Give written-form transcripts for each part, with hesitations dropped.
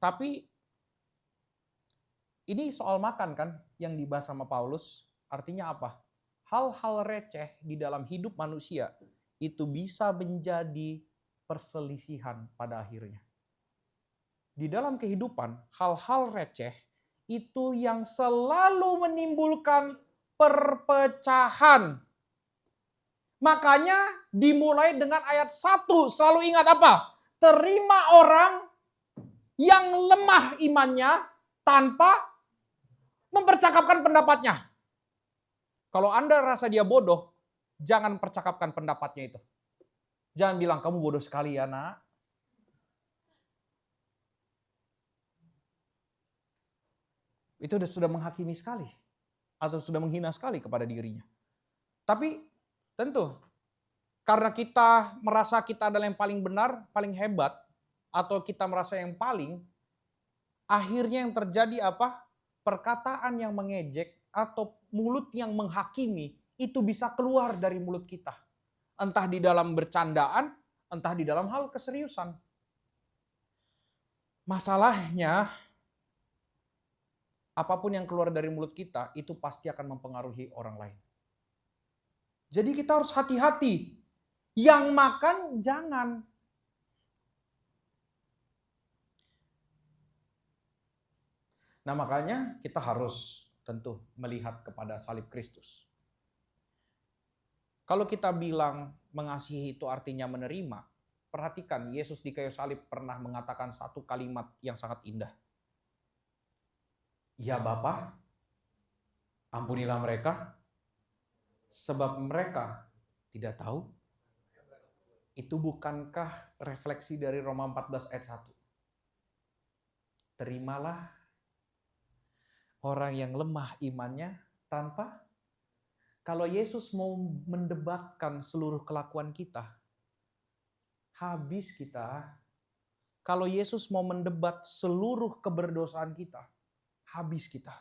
Tapi ini soal makan kan yang dibahas sama Paulus. Artinya apa? Hal-hal receh di dalam hidup manusia itu bisa menjadi perselisihan pada akhirnya. Di dalam kehidupan, hal-hal receh itu yang selalu menimbulkan perpecahan. Makanya dimulai dengan ayat 1. Selalu ingat apa? Terima orang yang lemah imannya tanpa mempercakapkan pendapatnya. Kalau Anda rasa dia bodoh, jangan percakapkan pendapatnya itu. Jangan bilang, kamu bodoh sekali ya nak. Itu sudah menghakimi sekali. Atau sudah menghina sekali kepada dirinya. Tapi tentu, karena kita merasa kita adalah yang paling benar, paling hebat, atau kita merasa yang paling, akhirnya yang terjadi apa? Perkataan yang mengejek atau mulut yang menghakimi itu bisa keluar dari mulut kita. Entah di dalam bercandaan, entah di dalam hal keseriusan. Masalahnya, apapun yang keluar dari mulut kita itu pasti akan mempengaruhi orang lain. Jadi kita harus hati-hati. Yang makan jangan. Nah makanya kita harus tentu melihat kepada salib Kristus. Kalau kita bilang mengasihi itu artinya menerima, perhatikan Yesus di kayu salib pernah mengatakan satu kalimat yang sangat indah. Ya Bapa, ampunilah mereka, sebab mereka tidak tahu. Itu bukankah refleksi dari Roma 14 ayat 1? Terimalah orang yang lemah imannya tanpa. Kalau Yesus mau mendebatkan seluruh kelakuan kita, habis kita. Kalau Yesus mau mendebat seluruh keberdosaan kita, habis kita.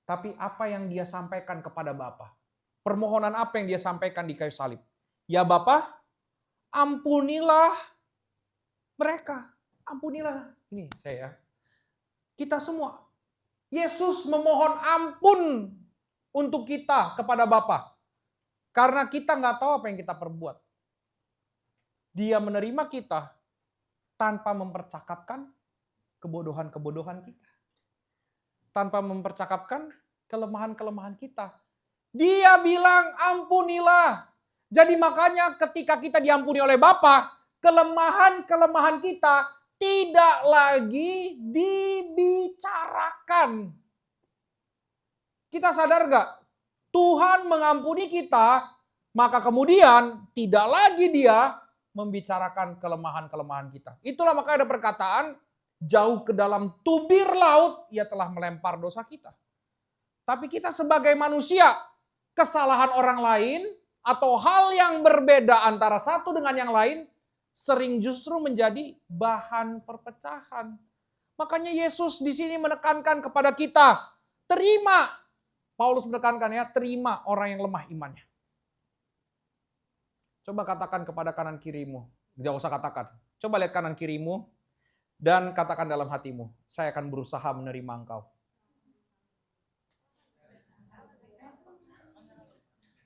Tapi apa yang dia sampaikan kepada Bapa? Permohonan apa yang dia sampaikan di kayu salib? Ya Bapa, ampunilah mereka. Ampunilah. Ini saya. Kita semua. Yesus memohon ampun untuk kita kepada Bapa. Karena kita nggak tahu apa yang kita perbuat. Dia menerima kita tanpa mempercakapkan kebodohan-kebodohan kita. Tanpa mempercakapkan kelemahan-kelemahan kita. Dia bilang ampunilah. Jadi makanya ketika kita diampuni oleh Bapa, kelemahan-kelemahan kita tidak lagi dibicarakan. Kita sadar gak? Tuhan mengampuni kita, maka kemudian tidak lagi dia membicarakan kelemahan-kelemahan kita. Itulah makanya ada perkataan, jauh ke dalam tubir laut, ia telah melempar dosa kita. Tapi kita sebagai manusia, kesalahan orang lain, atau hal yang berbeda antara satu dengan yang lain, sering justru menjadi bahan perpecahan. Makanya Yesus di sini menekankan kepada kita, terima. Paulus menekankan ya, terima orang yang lemah imannya. Coba katakan kepada kanan kirimu, tidak usah katakan. Coba lihat kanan kirimu dan katakan dalam hatimu, saya akan berusaha menerima engkau.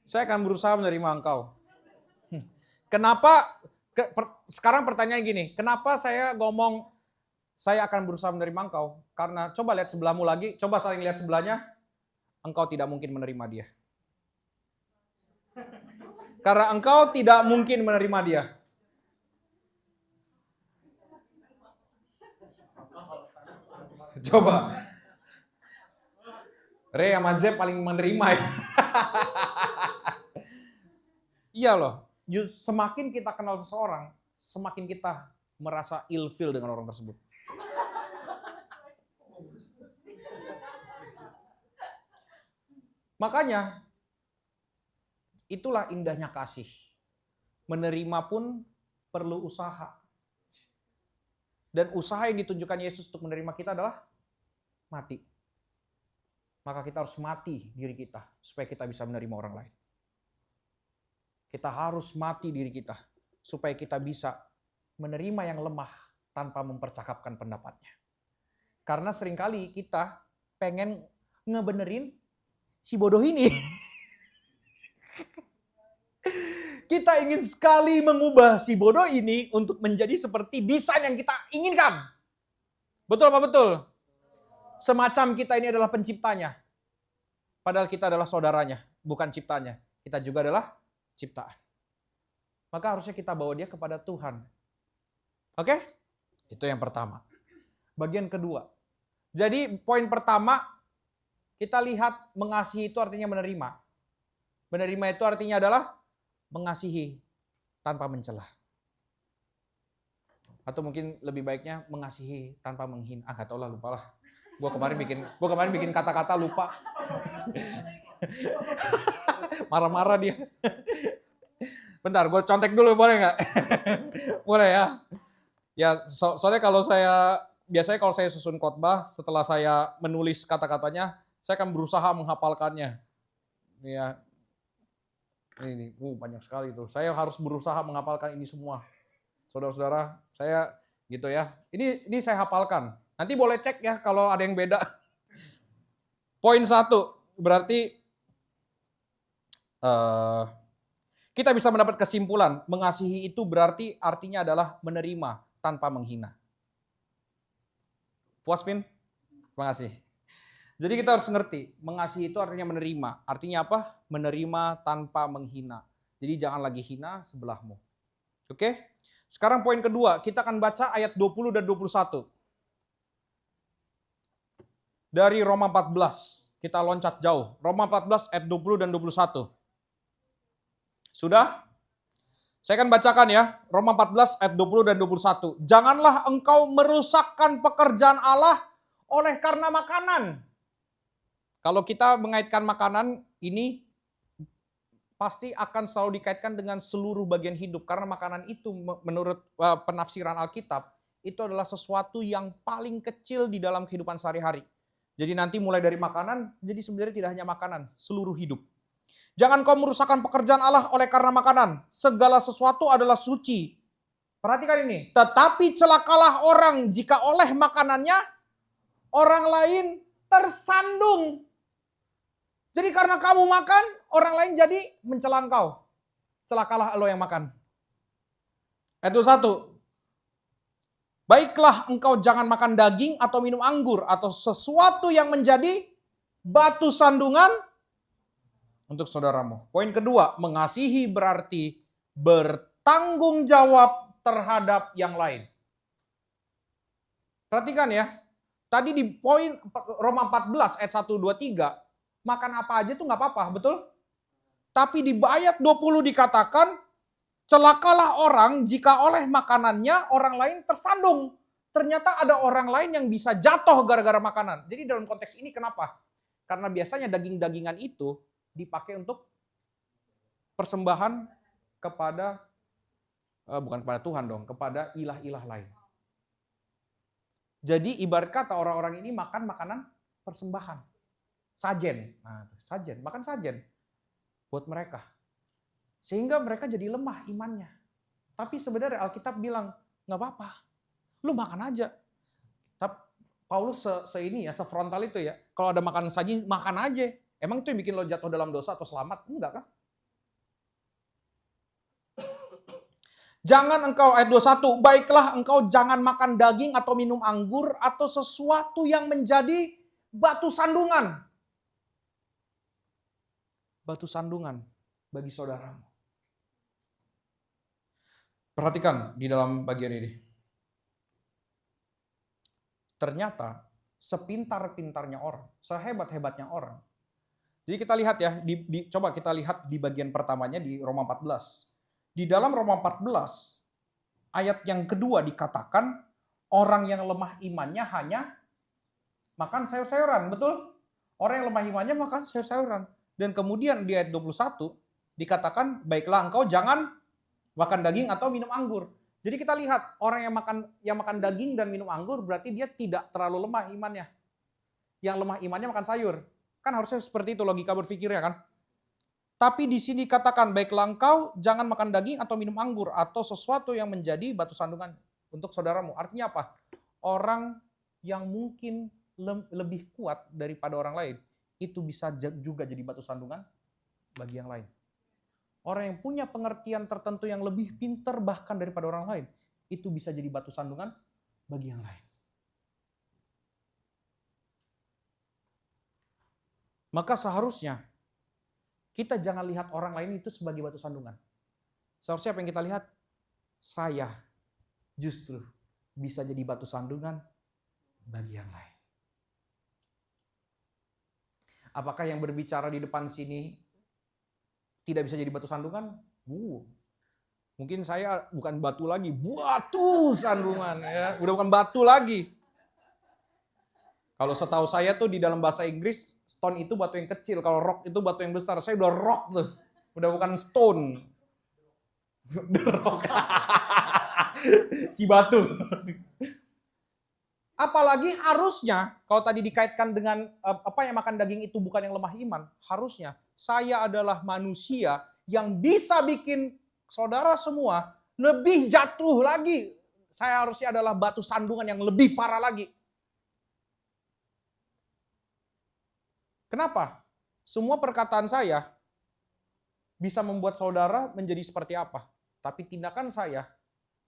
Saya akan berusaha menerima engkau. Kenapa? Sekarang pertanyaan gini, kenapa saya ngomong saya akan berusaha menerima engkau? Karena coba lihat sebelahmu lagi, coba saling lihat sebelahnya, engkau tidak mungkin menerima dia. Karena engkau tidak mungkin menerima dia. Coba. Re sama Z paling menerima ya. Iya loh. Semakin kita kenal seseorang, semakin kita merasa ilfil dengan orang tersebut. Makanya, itulah indahnya kasih. Menerima pun perlu usaha. Dan usaha yang ditunjukkan Yesus untuk menerima kita adalah mati. Maka kita harus mati diri kita supaya kita bisa menerima orang lain. Kita harus mati diri kita supaya kita bisa menerima yang lemah tanpa mempercakapkan pendapatnya. Karena seringkali kita pengen ngebenerin si bodoh ini. Kita ingin sekali mengubah si bodoh ini untuk menjadi seperti desain yang kita inginkan. Betul apa betul? Semacam kita ini adalah penciptanya. Padahal kita adalah saudaranya, bukan ciptanya. Kita juga adalah ciptaan. Maka harusnya kita bawa dia kepada Tuhan. Oke? Itu yang pertama. Bagian kedua. Jadi poin pertama, kita lihat mengasihi itu artinya menerima. Menerima itu artinya adalah mengasihi tanpa mencela. Atau mungkin lebih baiknya mengasihi tanpa menghina. Gak tau lah, lupa lah. Gue kemarin bikin kata-kata lupa. Marah-marah dia. Bentar, gue contek dulu boleh nggak? Boleh ya? Ya, soalnya biasanya kalau saya susun khotbah, setelah saya menulis kata-katanya, saya akan berusaha menghafalkannya. Ya, ini banyak sekali tuh. Saya harus berusaha menghafalkan ini semua. Saudara-saudara, saya gitu ya. Ini saya hafalkan. Nanti boleh cek ya kalau ada yang beda. Poin 1, berarti kita bisa mendapat kesimpulan, mengasihi itu berarti artinya adalah menerima tanpa menghina. Puas, Vin? Terima kasih. Jadi kita harus ngerti, mengasihi itu artinya menerima. Artinya apa? Menerima tanpa menghina. Jadi jangan lagi hina sebelahmu. Oke? Sekarang poin kedua, kita akan baca ayat 20 dan 21. Dari Roma 14, kita loncat jauh. Roma 14 ayat 20 dan 21. Sudah? Saya akan bacakan ya, Roma 14 ayat 20 dan 21. Janganlah engkau merusakkan pekerjaan Allah oleh karena makanan. Kalau kita mengaitkan makanan, ini pasti akan selalu dikaitkan dengan seluruh bagian hidup. Karena makanan itu menurut penafsiran Alkitab, itu adalah sesuatu yang paling kecil di dalam kehidupan sehari-hari. Jadi nanti mulai dari makanan, jadi sebenarnya tidak hanya makanan, seluruh hidup. Jangan kau merusakkan pekerjaan Allah oleh karena makanan. Segala sesuatu adalah suci. Perhatikan ini. Tetapi celakalah orang jika oleh makanannya orang lain tersandung. Jadi karena kamu makan, orang lain jadi mencela engkau. Celakalah lo yang makan. Itu 1. Baiklah engkau jangan makan daging atau minum anggur atau sesuatu yang menjadi batu sandungan untuk saudaramu. Poin kedua, mengasihi berarti bertanggung jawab terhadap yang lain. Perhatikan ya, tadi di poin Roma 14 ayat 1, 2, 3, makan apa aja tuh nggak apa-apa, betul? Tapi di ayat 20 dikatakan, celakalah orang jika oleh makanannya orang lain tersandung. Ternyata ada orang lain yang bisa jatuh gara-gara makanan. Jadi dalam konteks ini kenapa? Karena biasanya daging-dagingan itu dipakai untuk persembahan kepada, bukan kepada Tuhan dong, kepada ilah-ilah lain. Jadi ibarat kata orang-orang ini makan makanan persembahan. Sajen. Nah, sajen, makan sajen buat mereka. Sehingga mereka jadi lemah imannya. Tapi sebenarnya Alkitab bilang, nggak apa-apa, lu makan aja. Tapi Paulus sefrontal itu ya, kalau ada makanan saji, makan aja. Emang itu yang bikin lo jatuh dalam dosa atau selamat? Enggak kan? Jangan engkau, ayat 21, baiklah engkau jangan makan daging atau minum anggur atau sesuatu yang menjadi batu sandungan. Batu sandungan bagi saudaramu. Perhatikan di dalam bagian ini. Ternyata sepintar-pintarnya orang, sehebat-hebatnya orang. Jadi kita lihat ya, coba kita lihat di bagian pertamanya di Roma 14. Di dalam Roma 14, ayat yang kedua dikatakan, orang yang lemah imannya hanya makan sayur-sayuran, betul? Orang yang lemah imannya makan sayur-sayuran. Dan kemudian di ayat 21, dikatakan, baiklah engkau jangan makan daging atau minum anggur. Jadi kita lihat, orang yang makan daging dan minum anggur, berarti dia tidak terlalu lemah imannya. Yang lemah imannya makan sayur. Kan harusnya seperti itu logika berpikirnya kan. Tapi di sini katakan, baiklah engkau jangan makan daging atau minum anggur atau sesuatu yang menjadi batu sandungan untuk saudaramu. Artinya apa? Orang yang mungkin lebih kuat daripada orang lain, itu bisa juga jadi batu sandungan bagi yang lain. Orang yang punya pengertian tertentu yang lebih pintar bahkan daripada orang lain, itu bisa jadi batu sandungan bagi yang lain. Maka seharusnya kita jangan lihat orang lain itu sebagai batu sandungan. Seharusnya apa yang kita lihat? Saya justru bisa jadi batu sandungan bagi yang lain. Apakah yang berbicara di depan sini tidak bisa jadi batu sandungan? Mungkin saya bukan batu lagi, batu sandungan ya. Udah bukan batu lagi. Kalau setahu saya tuh di dalam bahasa Inggris, stone itu batu yang kecil, kalau rock itu batu yang besar. Saya udah rock tuh. Udah bukan stone. The rock. Si batu. Apalagi harusnya, kalau tadi dikaitkan dengan apa yang makan daging itu bukan yang lemah iman, harusnya saya adalah manusia yang bisa bikin saudara semua lebih jatuh lagi. Saya harusnya adalah batu sandungan yang lebih parah lagi. Kenapa? Semua perkataan saya bisa membuat saudara menjadi seperti apa, tapi tindakan saya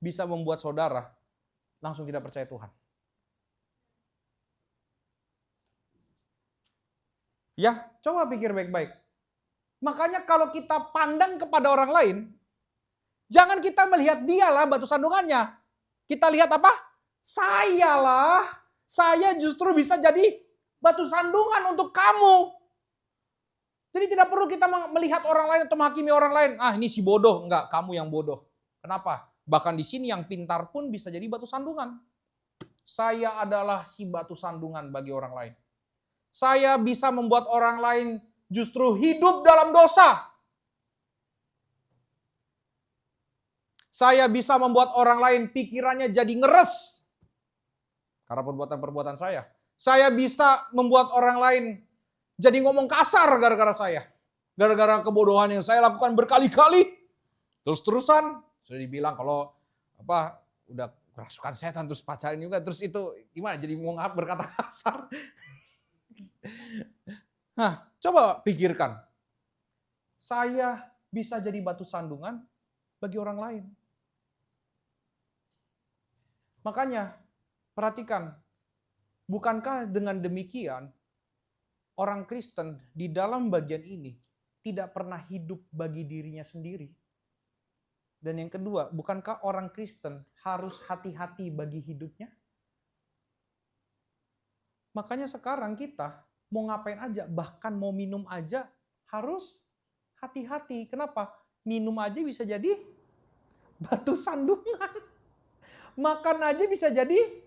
bisa membuat saudara langsung tidak percaya Tuhan. Ya, coba pikir baik-baik. Makanya kalau kita pandang kepada orang lain, jangan kita melihat dialah batu sandungannya. Kita lihat apa? Saya justru bisa jadi batu sandungan untuk kamu. Jadi tidak perlu kita melihat orang lain atau menghakimi orang lain. Ah, ini si bodoh. Enggak, kamu yang bodoh. Kenapa? Bahkan di sini yang pintar pun bisa jadi batu sandungan. Saya adalah si batu sandungan bagi orang lain. Saya bisa membuat orang lain justru hidup dalam dosa. Saya bisa membuat orang lain pikirannya jadi ngeres karena perbuatan-perbuatan saya. Saya bisa membuat orang lain jadi ngomong kasar gara-gara saya. Gara-gara kebodohan yang saya lakukan berkali-kali. Terus-terusan sudah dibilang kalau udah kerasukan setan terus pacarin juga, terus itu gimana jadi mau berkata kasar. Nah, coba pikirkan. Saya bisa jadi batu sandungan bagi orang lain. Makanya, perhatikan. Bukankah dengan demikian, orang Kristen di dalam bagian ini tidak pernah hidup bagi dirinya sendiri? Dan yang kedua, bukankah orang Kristen harus hati-hati bagi hidupnya? Makanya sekarang kita mau ngapain aja, bahkan mau minum aja harus hati-hati. Kenapa? Minum aja bisa jadi batu sandungan. Makan aja bisa jadi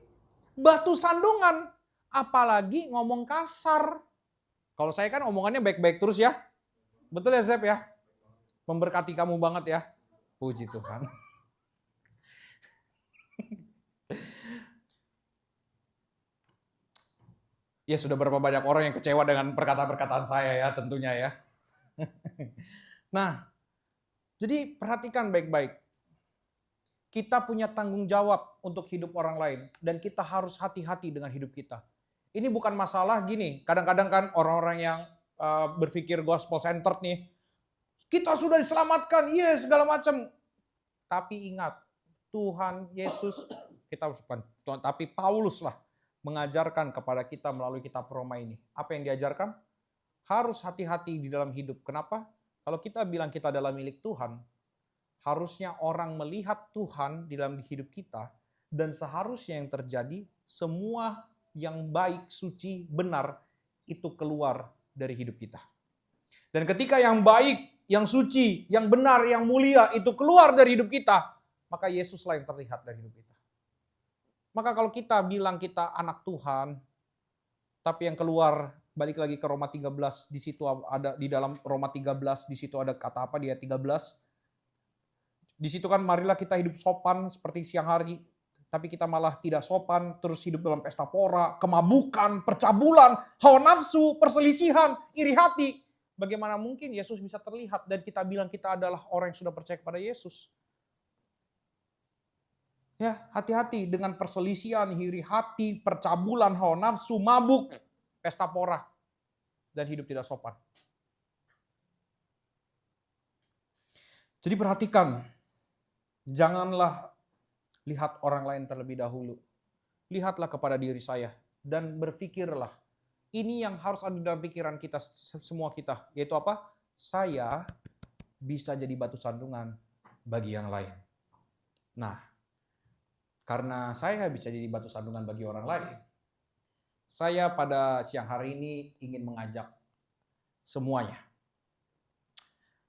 batu sandungan. Apalagi ngomong kasar. Kalau saya kan omongannya baik-baik terus ya. Betul ya Zep ya? Memberkati kamu banget ya. Puji Tuhan. Ya sudah berapa banyak orang yang kecewa dengan perkataan-perkataan saya ya tentunya ya. Nah, jadi perhatikan baik-baik. Kita punya tanggung jawab untuk hidup orang lain. Dan kita harus hati-hati dengan hidup kita. Ini bukan masalah gini, kadang-kadang kan orang-orang yang berpikir gospel centered nih. Kita sudah diselamatkan, yes segala macam. Tapi ingat, Tuhan Yesus, tapi Paulus lah mengajarkan kepada kita melalui kitab Roma ini. Apa yang diajarkan? Harus hati-hati di dalam hidup. Kenapa? Kalau kita bilang kita adalah milik Tuhan, harusnya orang melihat Tuhan di dalam hidup kita, dan seharusnya yang terjadi, semua yang baik, suci, benar, itu keluar dari hidup kita. Dan ketika yang baik, yang suci, yang benar, yang mulia, itu keluar dari hidup kita, maka Yesuslah yang terlihat dari hidup kita. Maka kalau kita bilang kita anak Tuhan, tapi yang keluar, balik lagi ke Roma 13, di situ ada, di dalam Roma 13, di situ ada kata apa di ayat 13. Di situ kan marilah kita hidup sopan seperti siang hari, tapi kita malah tidak sopan, terus hidup dalam pesta pora, kemabukan, percabulan, hawa nafsu, perselisihan, iri hati. Bagaimana mungkin Yesus bisa terlihat dan kita bilang kita adalah orang yang sudah percaya kepada Yesus? Ya, hati-hati dengan perselisihan, iri hati, percabulan, hawa nafsu, mabuk, pesta pora, dan hidup tidak sopan. Jadi perhatikan, janganlah lihat orang lain terlebih dahulu. Lihatlah kepada diri saya dan berpikirlah. Ini yang harus ada dalam pikiran kita, semua kita. Yaitu apa? Saya bisa jadi batu sandungan bagi yang lain. Nah, karena saya bisa jadi batu sandungan bagi orang lain, saya pada siang hari ini ingin mengajak semuanya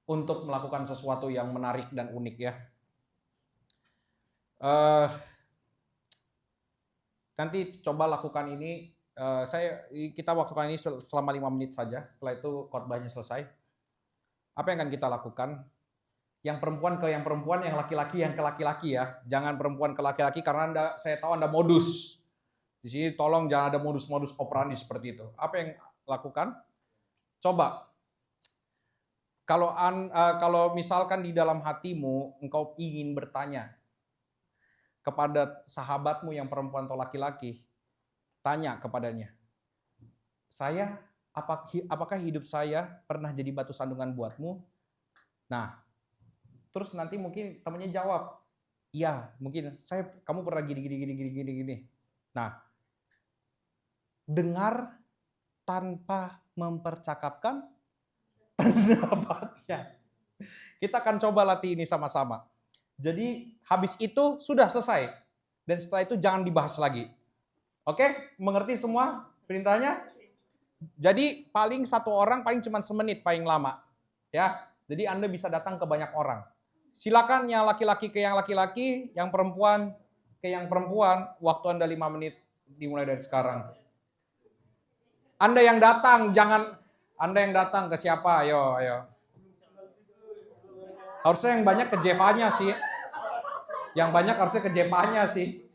untuk melakukan sesuatu yang menarik dan unik ya. Nanti coba lakukan ini. Kita lakukan ini selama 5 menit saja. Setelah itu khotbahnya selesai. Apa yang akan kita lakukan? Yang perempuan ke yang perempuan, yang laki-laki yang ke laki-laki ya. Jangan perempuan ke laki-laki karena saya tahu Anda modus. Di sini tolong jangan ada modus-modus operandi seperti itu. Apa yang lakukan? Coba. Kalau misalkan di dalam hatimu engkau ingin bertanya kepada sahabatmu yang perempuan atau laki-laki, tanya kepadanya. Apakah hidup saya pernah jadi batu sandungan buatmu? Nah, terus nanti mungkin temannya jawab, iya, mungkin kamu pernah gini. Nah, dengar tanpa mempercakapkan pendapatnya. Kita akan coba latih ini sama-sama. Jadi habis itu sudah selesai. Dan setelah itu jangan dibahas lagi. Oke? Mengerti semua perintahnya? Jadi paling satu orang paling cuma semenit paling lama. Ya. Jadi Anda bisa datang ke banyak orang. Silakan yang laki-laki ke yang laki-laki, yang perempuan ke yang perempuan. Waktu Anda 5 menit dimulai dari sekarang. Anda yang datang, Anda yang datang ke siapa? Ayo. Harusnya yang banyak ke Jevanya sih. Yang banyak harusnya ke Jevanya sih.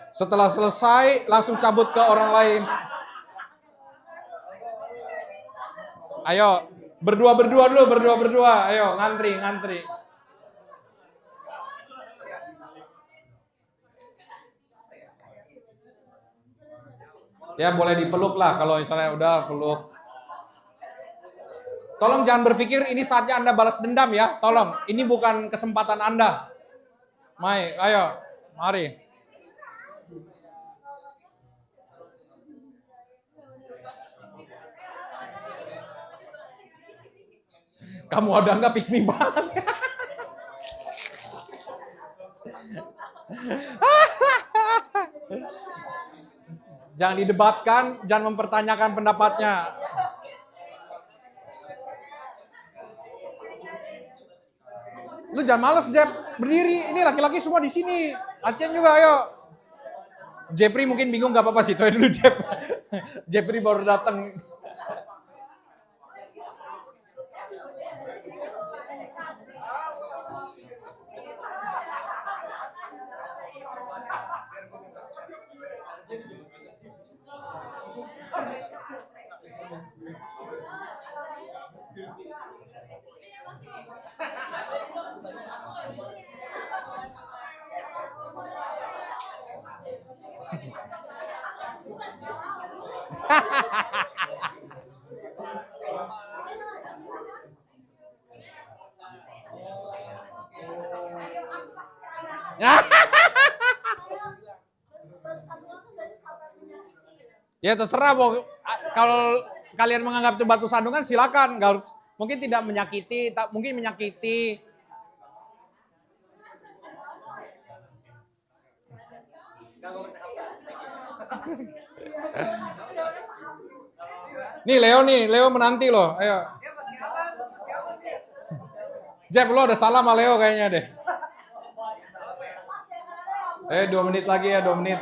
Setelah selesai, langsung cabut ke orang lain. Ayo, berdua dulu. Ayo, ngantri. Ya, boleh dipeluk lah kalau misalnya udah peluk. Tolong jangan berpikir ini saatnya Anda balas dendam ya. Tolong, ini bukan kesempatan Anda. Ayo, mari. Kamu ada nggak pick me banget? Jangan didebatkan, jangan mempertanyakan pendapatnya. Lu jangan males, Jep. Berdiri, ini laki-laki semua di sini. Acen juga, ayo. Jepri mungkin bingung, gak apa-apa sih. Tuh dulu, Jep. Jepri baru datang. Ya terserah, kalau kalian menganggap itu batu sandungan silakan, nggak harus, mungkin tidak menyakiti, mungkin menyakiti. Nih Leo menanti loh, ayo. Jep, lo udah salah sama Leo kayaknya deh. 2 menit lagi ya, 2 menit.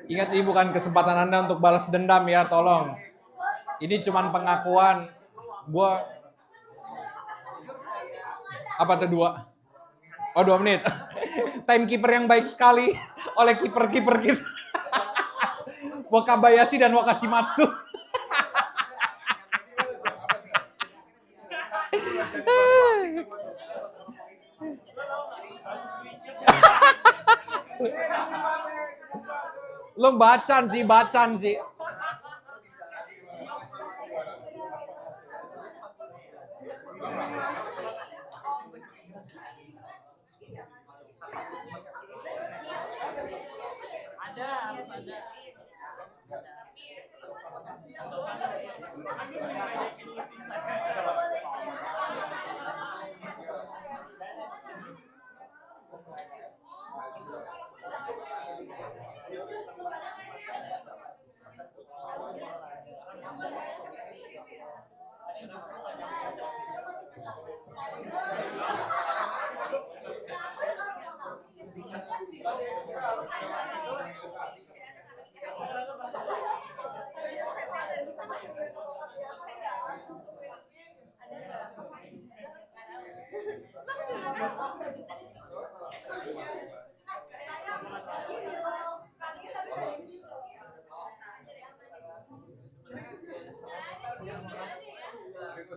Ingat, ini bukan kesempatan Anda untuk balas dendam ya, tolong. Ini cuman pengakuan. Gua apa tuh 2? Oh, 2 menit. Timekeeper yang baik sekali oleh kiper-kiper kita. Wakabayashi dan Wakashimatsu. Lo bacan sih.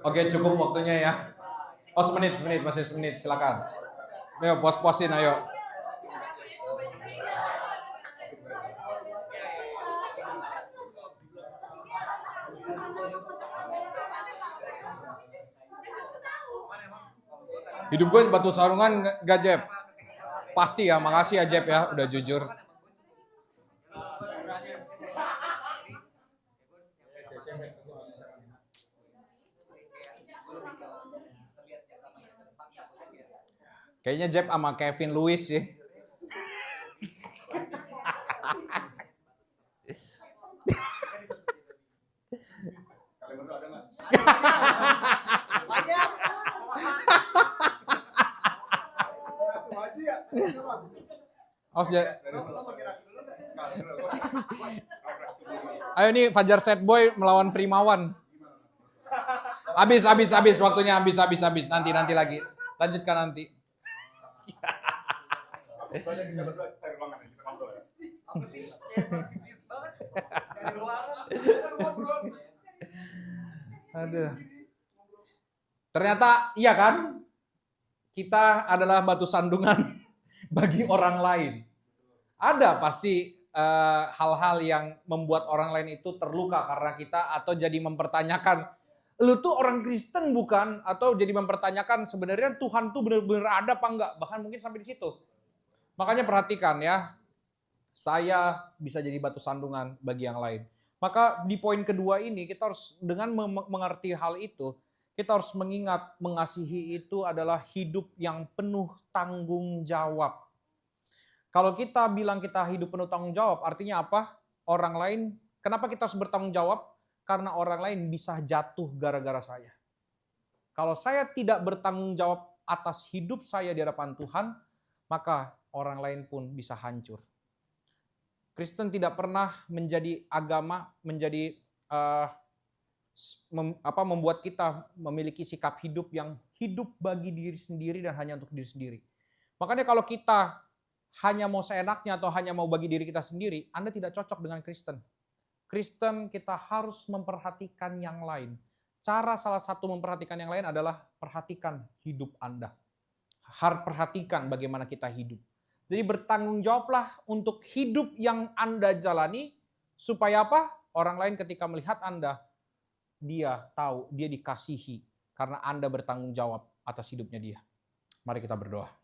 Oke, cukup waktunya ya. Oh, semenit, masih semenit, silakan. Ayo, puas-puasin, ayo. Hidup gue batu sarungan gak, Jeb? Pasti ya, makasih ya Jeb ya, udah jujur. Kayaknya Jeb sama Kevin Lewis sih. Ayo nih Fajar Set Boy melawan Frimawan. Habis waktunya habis. Nanti lagi. Lanjutkan nanti. Aduh. Ternyata iya kan? Kita adalah batu sandungan bagi orang lain. Ada pasti hal-hal yang membuat orang lain itu terluka karena kita, atau jadi mempertanyakan, lu tuh orang Kristen bukan? Atau jadi mempertanyakan sebenarnya Tuhan tuh benar-benar ada apa enggak? Bahkan mungkin sampai di situ. Makanya perhatikan ya, saya bisa jadi batu sandungan bagi yang lain. Maka di poin kedua ini kita harus dengan mengerti hal itu, kita harus mengingat mengasihi itu adalah hidup yang penuh tanggung jawab. Kalau kita bilang kita hidup penuh tanggung jawab, artinya apa? Orang lain, kenapa kita harus bertanggung jawab? Karena orang lain bisa jatuh gara-gara saya. Kalau saya tidak bertanggung jawab atas hidup saya di hadapan Tuhan, maka orang lain pun bisa hancur. Kristen tidak pernah menjadi agama, menjadi membuat kita memiliki sikap hidup yang hidup bagi diri sendiri dan hanya untuk diri sendiri. Makanya kalau kita hanya mau seenaknya atau hanya mau bagi diri kita sendiri, Anda tidak cocok dengan Kristen. Kristen kita harus memperhatikan yang lain. Cara salah satu memperhatikan yang lain adalah perhatikan hidup Anda. Harus perhatikan bagaimana kita hidup. Jadi bertanggung jawablah untuk hidup yang Anda jalani, supaya apa? Orang lain ketika melihat Anda, dia tahu dia dikasihi karena Anda bertanggung jawab atas hidupnya dia. Mari kita berdoa.